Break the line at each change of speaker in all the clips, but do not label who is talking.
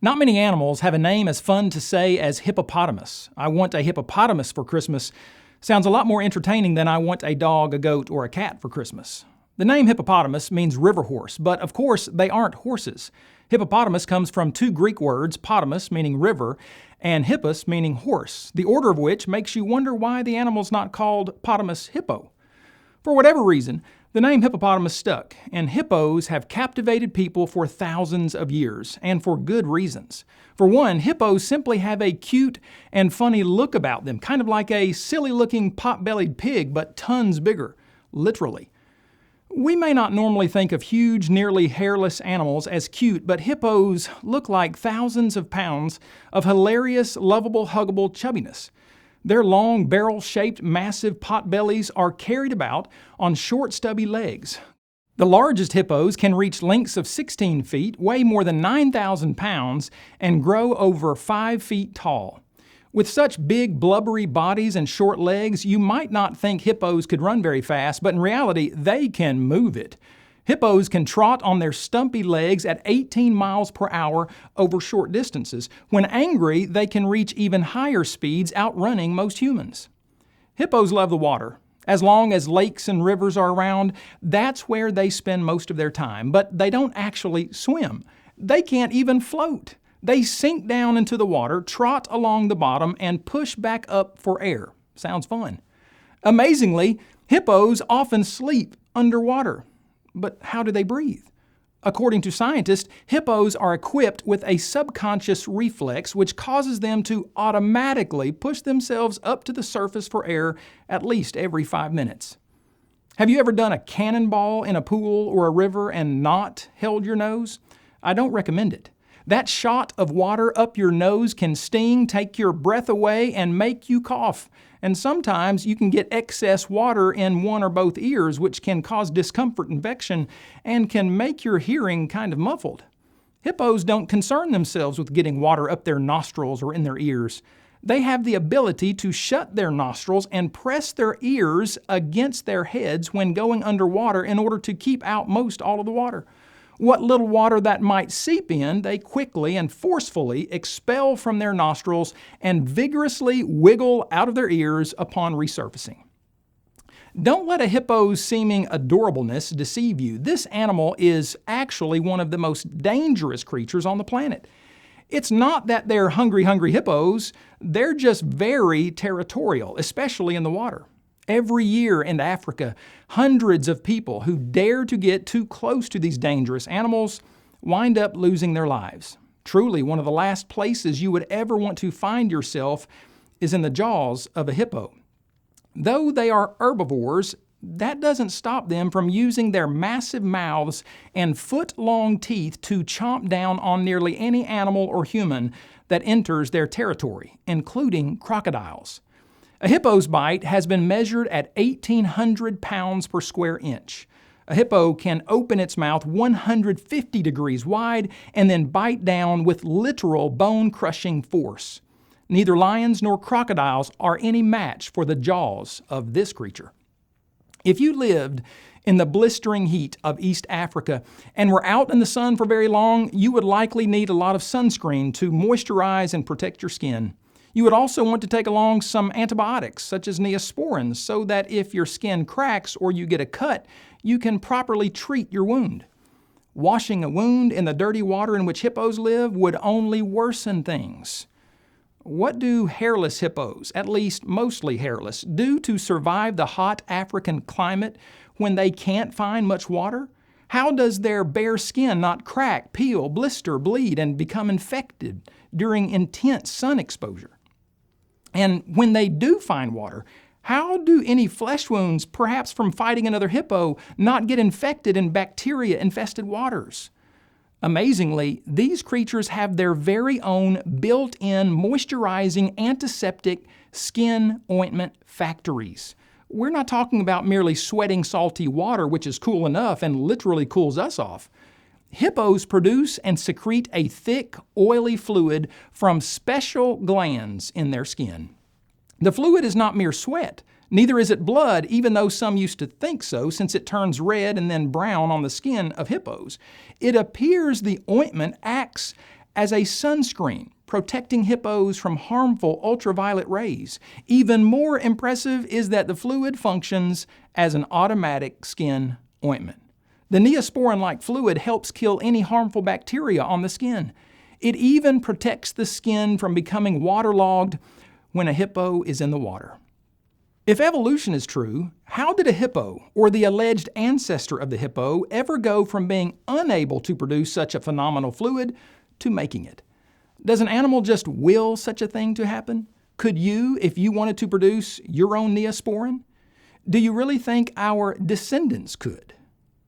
Not many animals have a name as fun to say as hippopotamus. I want a hippopotamus for Christmas sounds a lot more entertaining than I want a dog, a goat, or a cat for Christmas. The name hippopotamus means river horse, but of course they aren't horses. Hippopotamus comes from two Greek words, potamus meaning river, and hippos meaning horse, the order of which makes you wonder why the animal's not called potamus hippo. For whatever reason, the name hippopotamus stuck, and hippos have captivated people for thousands of years, and for good reasons. For one, hippos simply have a cute and funny look about them, kind of like a silly-looking pot-bellied pig, but tons bigger, literally. We may not normally think of huge, nearly hairless animals as cute, but hippos look like thousands of pounds of hilarious, lovable, huggable chubbiness. Their long, barrel-shaped, massive pot bellies are carried about on short, stubby legs. The largest hippos can reach lengths of 16 feet, weigh more than 9,000 pounds, and grow over 5 feet tall. With such big, blubbery bodies and short legs, you might not think hippos could run very fast, but in reality, they can move it. Hippos can trot on their stumpy legs at 18 miles per hour over short distances. When angry, they can reach even higher speeds, outrunning most humans. Hippos love the water. As long as lakes and rivers are around, that's where they spend most of their time. But they don't actually swim. They can't even float. They sink down into the water, trot along the bottom, and push back up for air. Sounds fun. Amazingly, hippos often sleep underwater. But how do they breathe? According to scientists, hippos are equipped with a subconscious reflex which causes them to automatically push themselves up to the surface for air at least every 5 minutes. Have you ever done a cannonball in a pool or a river and not held your nose? I don't recommend it. That shot of water up your nose can sting, take your breath away, and make you cough. And sometimes you can get excess water in one or both ears, which can cause discomfort, infection, and can make your hearing kind of muffled. Hippos don't concern themselves with getting water up their nostrils or in their ears. They have the ability to shut their nostrils and press their ears against their heads when going underwater in order to keep out most all of the water. What little water that might seep in, they quickly and forcefully expel from their nostrils and vigorously wiggle out of their ears upon resurfacing. Don't let a hippo's seeming adorableness deceive you. This animal is actually one of the most dangerous creatures on the planet. It's not that they're hungry hippos. They're just very territorial, especially in the water. Every year in Africa, hundreds of people who dare to get too close to these dangerous animals wind up losing their lives. Truly, one of the last places you would ever want to find yourself is in the jaws of a hippo. Though they are herbivores, that doesn't stop them from using their massive mouths and foot-long teeth to chomp down on nearly any animal or human that enters their territory, including crocodiles. A hippo's bite has been measured at 1,800 pounds per square inch. A hippo can open its mouth 150 degrees wide and then bite down with literal bone-crushing force. Neither lions nor crocodiles are any match for the jaws of this creature. If you lived in the blistering heat of East Africa and were out in the sun for very long, you would likely need a lot of sunscreen to moisturize and protect your skin. You would also want to take along some antibiotics, such as Neosporin, so that if your skin cracks or you get a cut, you can properly treat your wound. Washing a wound in the dirty water in which hippos live would only worsen things. What do hairless hippos, at least mostly hairless, do to survive the hot African climate when they can't find much water? How does their bare skin not crack, peel, blister, bleed, and become infected during intense sun exposure? And when they do find water, how do any flesh wounds, perhaps from fighting another hippo, not get infected in bacteria-infested waters? Amazingly, these creatures have their very own built-in moisturizing antiseptic skin ointment factories. We're not talking about merely sweating salty water, which is cool enough and literally cools us off. Hippos produce and secrete a thick, oily fluid from special glands in their skin. The fluid is not mere sweat. Neither is it blood, even though some used to think so, since it turns red and then brown on the skin of hippos. It appears the ointment acts as a sunscreen, protecting hippos from harmful ultraviolet rays. Even more impressive is that the fluid functions as an automatic skin ointment. The Neosporin-like fluid helps kill any harmful bacteria on the skin. It even protects the skin from becoming waterlogged when a hippo is in the water. If evolution is true, how did a hippo, or the alleged ancestor of the hippo, ever go from being unable to produce such a phenomenal fluid to making it? Does an animal just will such a thing to happen? Could you, if you wanted to produce your own Neosporin? Do you really think our descendants could?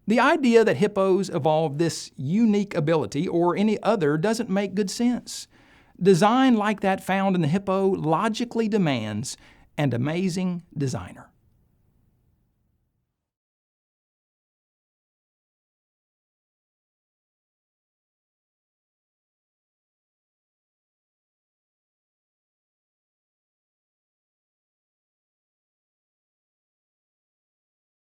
The idea that hippos evolved this unique ability or any other doesn't make good sense. Design like that found in the hippo logically demands an amazing designer.